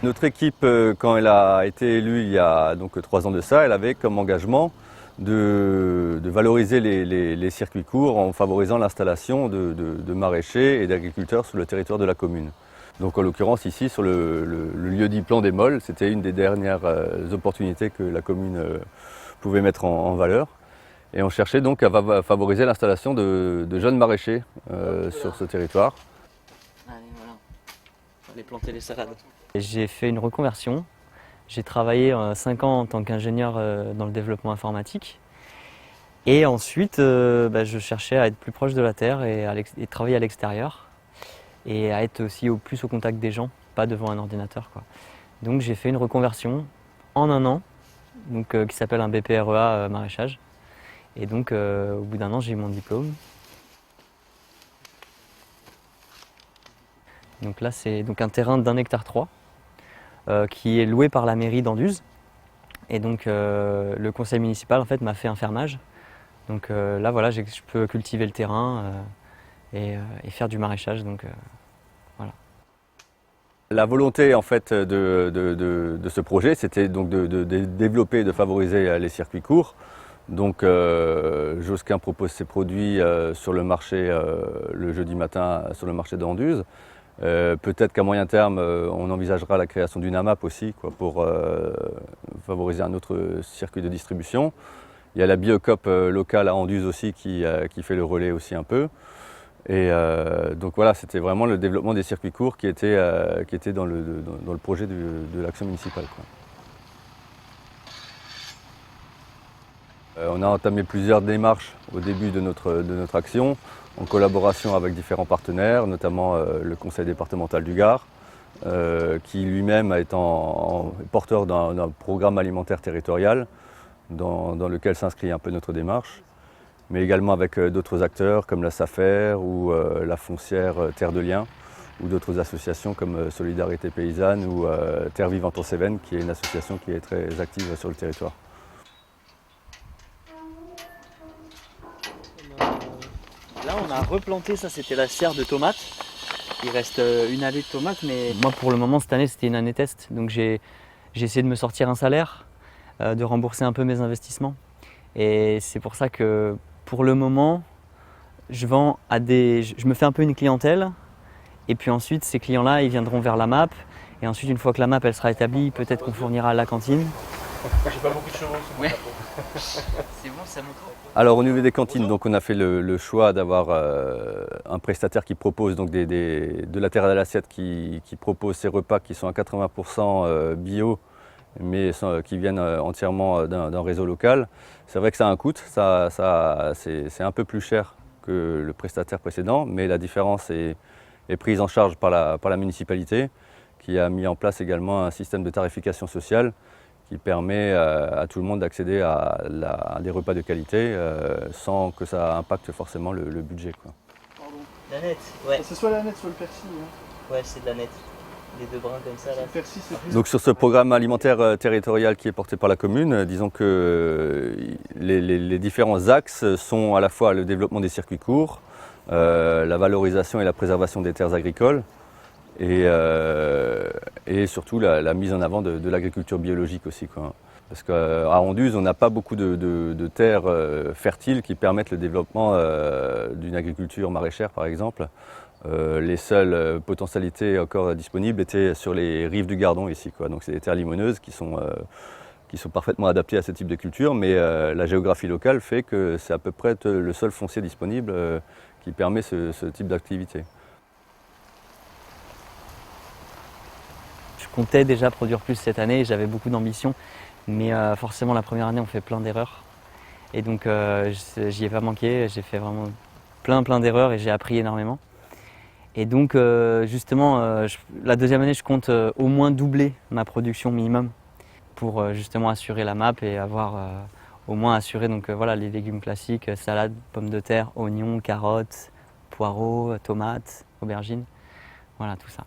Notre équipe, quand elle a été élue il y a donc 3 ans de ça, elle avait comme engagement de valoriser les circuits courts en favorisant l'installation de maraîchers et d'agriculteurs sur le territoire de la commune. Donc en l'occurrence ici sur le lieu dit Plan des Molles, c'était une des dernières opportunités que la commune pouvait mettre en valeur. Et on cherchait donc à favoriser l'installation de jeunes maraîchers sur ce territoire. Allez, voilà, on va aller planter les salades. J'ai fait une reconversion. J'ai travaillé 5 ans en tant qu'ingénieur dans le développement informatique. Et ensuite, je cherchais à être plus proche de la terre et travailler à l'extérieur. Et à être aussi plus au contact des gens, pas devant un ordinateur, quoi. Donc j'ai fait une reconversion en 1 an, qui s'appelle un BPREA maraîchage. Et donc au bout d'1 an, j'ai eu mon diplôme. Donc là, c'est donc un terrain d'1,3 hectare qui est loué par la mairie d'Anduze. Et donc le conseil municipal en fait m'a fait un fermage. Donc là voilà, je peux cultiver le terrain et faire du maraîchage. Donc voilà. La volonté en fait de ce projet, c'était donc de développer et de favoriser les circuits courts. Donc Josquin propose ses produits sur le marché le jeudi matin sur le marché d'Anduze. Peut-être qu'à moyen terme, on envisagera la création d'une AMAP aussi pour favoriser un autre circuit de distribution. Il y a la Biocoop locale à Anduze aussi qui fait le relais aussi un peu. Et donc voilà, c'était vraiment le développement des circuits courts qui était dans le projet de l'action municipale, quoi. On a entamé plusieurs démarches au début de notre action, en collaboration avec différents partenaires, notamment le conseil départemental du Gard, qui lui-même est porteur d'un programme alimentaire territorial dans lequel s'inscrit un peu notre démarche, mais également avec d'autres acteurs comme la SAFER ou la foncière Terre de Liens, ou d'autres associations comme Solidarité Paysanne ou Terre Vivante en Cévennes, qui est une association qui est très active sur le territoire. Là, on a replanté, ça c'était la serre de tomates. Il reste une allée de tomates, mais moi pour le moment cette année c'était une année test. Donc j'ai essayé de me sortir un salaire, de rembourser un peu mes investissements. Et c'est pour ça que pour le moment, je me fais un peu une clientèle. Et puis ensuite ces clients-là, ils viendront vers la MAP. Et ensuite une fois que la MAP elle sera établie, peut-être qu'on fournira à la cantine. J'ai pas beaucoup de chevaux. Ouais. C'est bon, ça montre. Alors au niveau des cantines, donc on a fait le choix d'avoir un prestataire qui propose donc de la terre à l'assiette, qui propose ces repas qui sont à 80% bio, mais qui viennent entièrement d'un réseau local. C'est vrai que ça a un coût, c'est un peu plus cher que le prestataire précédent, mais la différence est prise en charge par la municipalité, qui a mis en place également un système de tarification sociale qui permet à tout le monde d'accéder à des repas de qualité sans que ça impacte forcément le budget, quoi. La nette, ouais. C'est soit la nette, soit le persil. Ouais, c'est de la nette. Les 2 brins comme ça là. Le persil, c'est plus. Donc sur ce programme alimentaire territorial qui est porté par la commune, disons que les différents axes sont à la fois le développement des circuits courts, la valorisation et la préservation des terres agricoles, et surtout la mise en avant de l'agriculture biologique aussi, quoi. Parce qu'à Anduze, on n'a pas beaucoup de terres fertiles qui permettent le développement d'une agriculture maraîchère, par exemple. Les seules potentialités encore disponibles étaient sur les rives du Gardon ici, quoi. Donc c'est des terres limoneuses qui sont parfaitement adaptées à ce type de culture, mais la géographie locale fait que c'est à peu près le seul foncier disponible qui permet ce type d'activité. Je comptais déjà produire plus cette année, j'avais beaucoup d'ambition, mais forcément la première année on fait plein d'erreurs. Et donc j'y ai pas manqué, j'ai fait vraiment plein d'erreurs et j'ai appris énormément. Et donc justement, la deuxième année je compte au moins doubler ma production minimum pour justement assurer la MAP et avoir au moins assuré voilà, les légumes classiques, salade, pommes de terre, oignons, carottes, poireaux, tomates, aubergines, voilà tout ça.